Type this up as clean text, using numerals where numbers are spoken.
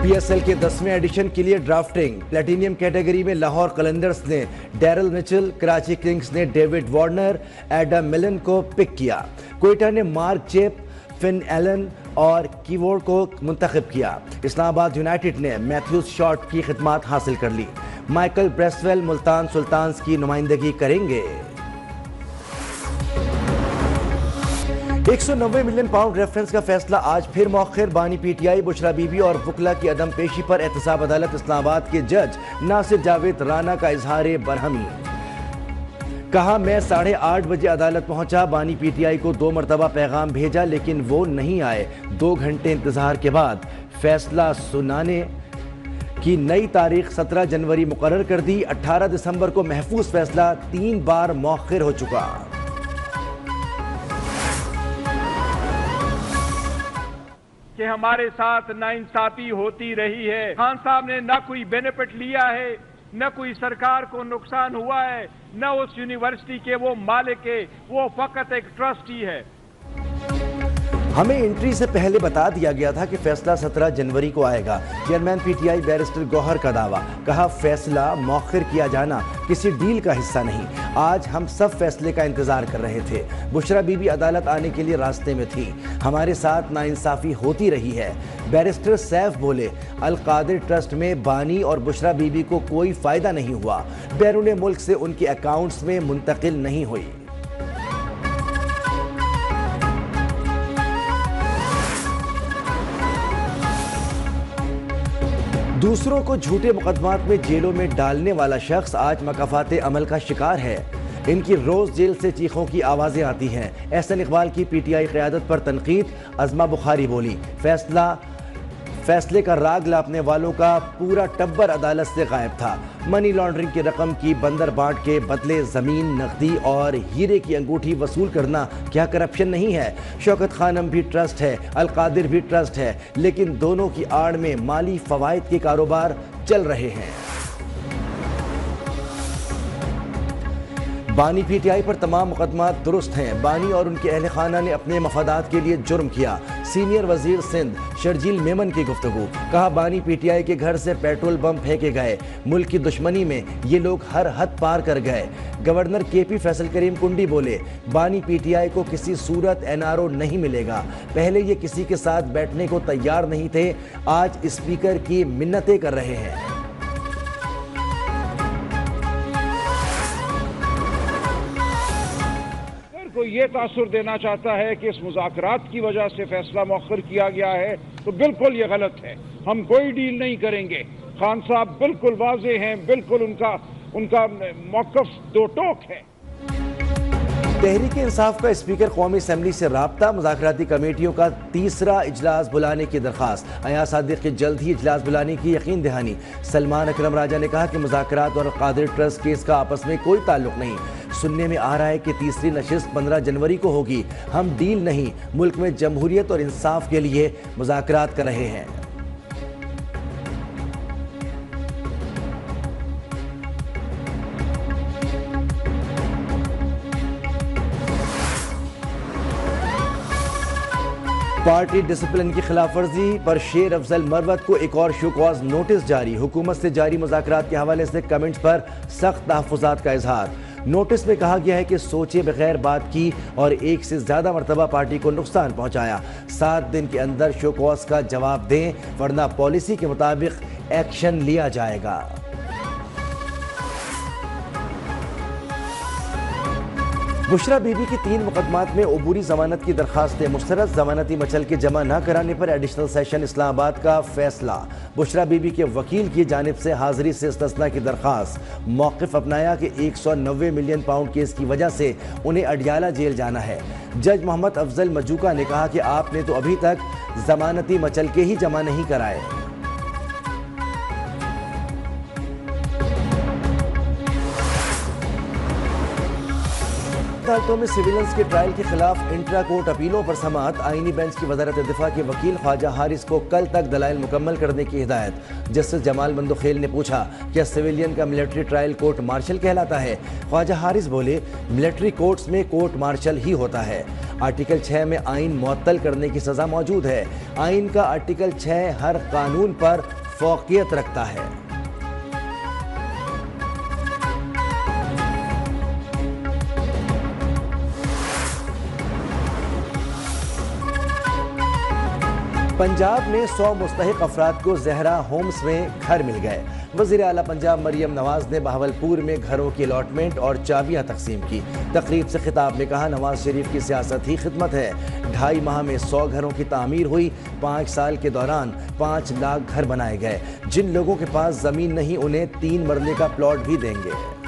PSL के 10वें addition के लिए ड्राफ्टिंग। प्लेटिनियम कैटेगरी में लाहौर कलंदर्स ने डैरल मिचेल, कराची किंग्स ने डेविड वार्नर, एडम मिलन को पिक किया। क्वेटा ने मार्क जेप, फिन एलन और कीवोर्ड को मुंतखब किया। इस्लामाबाद यूनाइटेड ने मैथ्यूज शॉर्ट की खिदमात हासिल कर ली। माइकल ब्रेसवेल मुल्तान सुल्तान्स की नुमाइंदगी करेंगे। 190 मिलियन पाउंड रेफरेंस का फैसला आज फिर मौखिर। बानी PTI बुशरा बीबी और वकला की अदम पेशी पर एहतसाब अदालत इस्लामाबाद के जज नासिर जावेद राना का इजहार बरहमी। कहा, मैं 8:30 बजे अदालत पहुंचा। बानी PTI को 2 मरतबा पैगाम भेजा लेकिन वो नहीं आए। 2 घंटे इंतजार के बाद फैसला सुनाने की नई तारीख 17 जनवरी मुकर्रर कर दी। 18 दिसंबर को महफूज फैसला 3 बार मौखिर हो चुका। कि हमारे साथ नाइंसाफी होती रही है। खान साहब ने ना कोई बेनिफिट लिया है, न कोई सरकार को नुकसान हुआ है, न उस यूनिवर्सिटी के वो मालिक है, वो फकत एक ट्रस्टी है। हमें एंट्री से पहले बता दिया गया था कि फैसला 17 जनवरी को आएगा। चेयरमैन PTI बैरिस्टर गौहर का दावा। कहा, फैसला मौखिर किया जाना किसी डील का हिस्सा नहीं। आज हम सब फैसले का इंतजार कर रहे थे। बुशरा बीबी अदालत आने के लिए रास्ते में थी। हमारे साथ नाइंसाफी होती रही है। बैरिस्टर सैफ बोले, अल कादिर ट्रस्ट में बानी और बुशरा बीबी को कोई फायदा नहीं हुआ। बैरून मुल्क से उनके अकाउंट्स में मुंतकिल नहीं हुई। दूसरों को झूठे मुकदमात में जेलों में डालने वाला शख्स आज मकाफात अमल का शिकार है। इनकी रोज जेल से चीखों की आवाजें आती हैं। एहसन इकबाल की PTI क़यादत पर तनकीद। अज़मा बुखारी बोली, फैसले का राग लापने वालों का पूरा टब्बर अदालत से गायब था। मनी लॉन्ड्रिंग की रकम की बंदर बांट के बदले जमीन, नकदी और हीरे की अंगूठी वसूल करना क्या करप्शन नहीं है? शौकत खानम भी ट्रस्ट है, अल कादिर भी ट्रस्ट है, लेकिन दोनों की आड़ में माली फवायद के कारोबार चल रहे हैं। बानी PTI पर तमाम मुकदमात दुरुस्त हैं। बानी और उनके अहल खाना ने अपने मफादात के लिए जुर्म किया। सीनियर वजीर सिंध शर्जील मेमन की गुफ्तगू। कहा, बानी PTI के घर से पेट्रोल बम फेंके गए। मुल्क की दुश्मनी में ये लोग हर हद पार कर गए। गवर्नर KP फैसल करीम कुंडी बोले, बानी PTI को किसी सूरत NRO नहीं मिलेगा। पहले ये किसी के साथ बैठने को तैयार नहीं थे, आज स्पीकर की मिन्नतें कर रहे हैं। को ये तासुर देना चाहता है कि इस मुज़ाकरात की वजह से फैसला मौखिर किया गया है, तो बिल्कुल ये गलत है। हम कोई डील नहीं करेंगे। खान साहब बिल्कुल वाज़ेह हैं, बिल्कुल उनका मौक़िफ़ दो टोक है। तहरीक इंसाफ का स्पीकर कौमी असम्बली से राब्ता। मुज़ाकराती कमेटियों का 3रा इजलास बुलाने की दरख्वास्त। अयाज सादिक के जल्द ही इजलास बुलाने की यकीन दहानी। सलमान अकरम राजा ने कहा कि मुज़ाकरात और कादिर ट्रस्ट केस का आपस में कोई ताल्लुक नहीं। सुनने में आ रहा है कि तीसरी नशिस्त 15 जनवरी को होगी। हम डील नहीं, मुल्क में जमहूरियत और इंसाफ के लिए मुज़ाकरात कर रहे हैं। पार्टी डिसिप्लिन की खिलाफ वर्जी पर शेर अफजल मरवत को एक और शो कॉज नोटिस जारी। हुकूमत से जारी मुज़ाकरात के हवाले से कमेंट्स पर सख्त तहफ़्फ़ुज़ात का इजहार। नोटिस में कहा गया है कि सोचे बगैर बात की और एक से ज़्यादा मरतबा पार्टी को नुकसान पहुँचाया। 7 दिन के अंदर शो कॉज का जवाब दें, वरना पॉलिसी के मुताबिक एक्शन लिया जाएगा। बुशरा बीबी की 3 मुकदमात में अबूरी जमानत की दरखास्तें मुस्तरद। जमानती मचल के जमा न कराने पर एडिशनल सेशन इस्लामाबाद का फैसला। बुशरा बीबी के वकील की जानिब से हाजिरी से इस्तिस्ना की दरखास्त। मौक़िफ़ अपनाया कि 190 मिलियन पाउंड केस की वजह से उन्हें अडियाला जेल जाना है। जज मोहम्मद अफजल मजूका ने कहा कि आपने तो अभी तक जमानती मचल के ही जमा नहीं कराए। अदालतों में सिविलियंस के ट्रायल के खिलाफ इंट्रा कोर्ट अपीलों पर समाअत। आईनी बेंच की वजारत दिफा के वकील ख्वाजा हारिस को कल तक दलाइल मुकम्मल करने की हिदायत। जस्टिस जमाल बंदोखेल ने पूछा, क्या सिविलियन का मिलिट्री ट्रायल कोर्ट मार्शल कहलाता है? ख्वाजा हारिस बोले, मिलिट्री कोर्ट्स में कोर्ट मार्शल ही होता है। आर्टिकल 6 में आइन मुअत्तल करने की सजा मौजूद है। आइन का आर्टिकल 6 हर कानून पर फौकियत रखता है। पंजाब में 100 मुस्तहिक अफराद को ज़हरा होम्स में घर मिल गए। वज़ीर आला पंजाब मरियम नवाज ने बहावलपुर में घरों की अलॉटमेंट और चाबियां तकसीम की। तकरीब से खिताब में कहा, नवाज शरीफ की सियासत ही खिदमत है। 2.5 माह में 100 घरों की तामीर हुई। 5 साल के दौरान 5 लाख घर बनाए गए। जिन लोगों के पास ज़मीन नहीं उन्हें 3 मरले का प्लॉट भी देंगे।